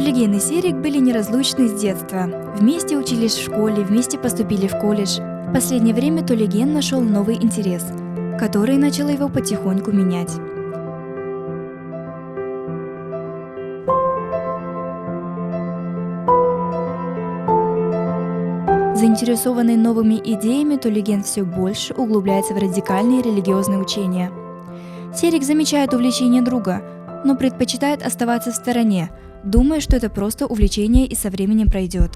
Тулеген и Серик были неразлучны с детства. Вместе учились в школе, вместе поступили в колледж. В последнее время Тулеген нашел новый интерес, который начал его потихоньку менять. Заинтересованный новыми идеями, Тулеген все больше углубляется в радикальные религиозные учения. Серик замечает увлечение друга, но предпочитает оставаться в стороне, думая, что это просто увлечение и со временем пройдет.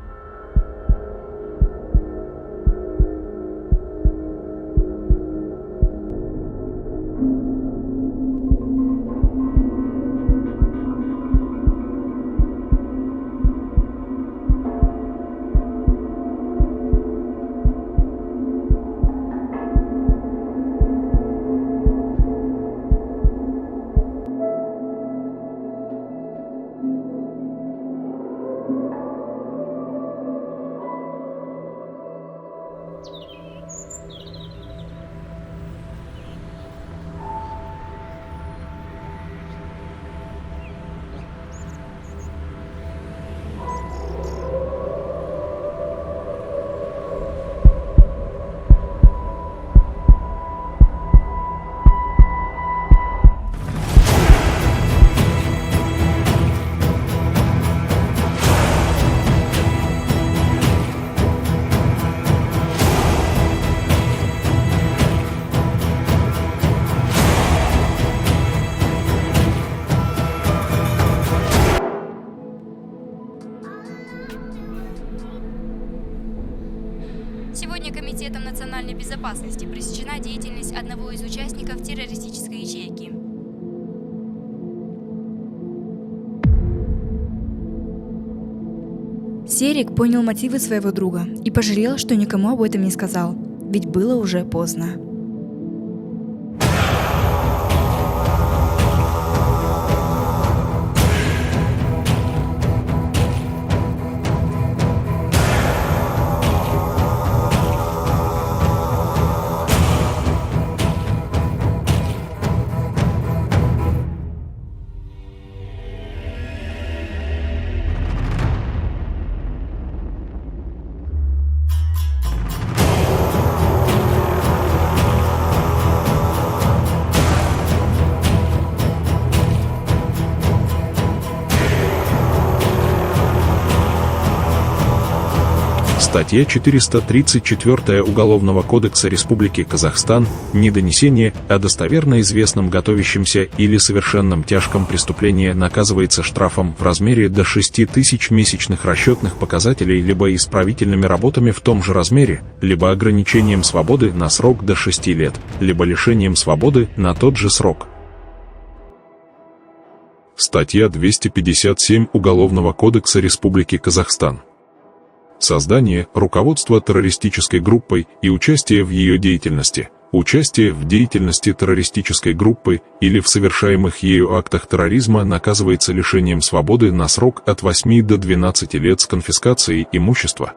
Сегодня Комитетом национальной безопасности пресечена деятельность одного из участников террористической ячейки. Серик понял мотивы своего друга и пожалел, что никому об этом не сказал, ведь было уже поздно. Статья 434 Уголовного кодекса Республики Казахстан «Недонесение о достоверно известном готовящемся или совершенном тяжком преступлении» наказывается штрафом в размере до 6000 месячных расчетных показателей либо исправительными работами в том же размере, либо ограничением свободы на срок до 6 лет, либо лишением свободы на тот же срок. Статья 257 Уголовного кодекса Республики Казахстан. Создание, руководство террористической группой и участие в ее деятельности, участие в деятельности террористической группы или в совершаемых ею актах терроризма наказывается лишением свободы на срок от 8 до 12 лет с конфискацией имущества.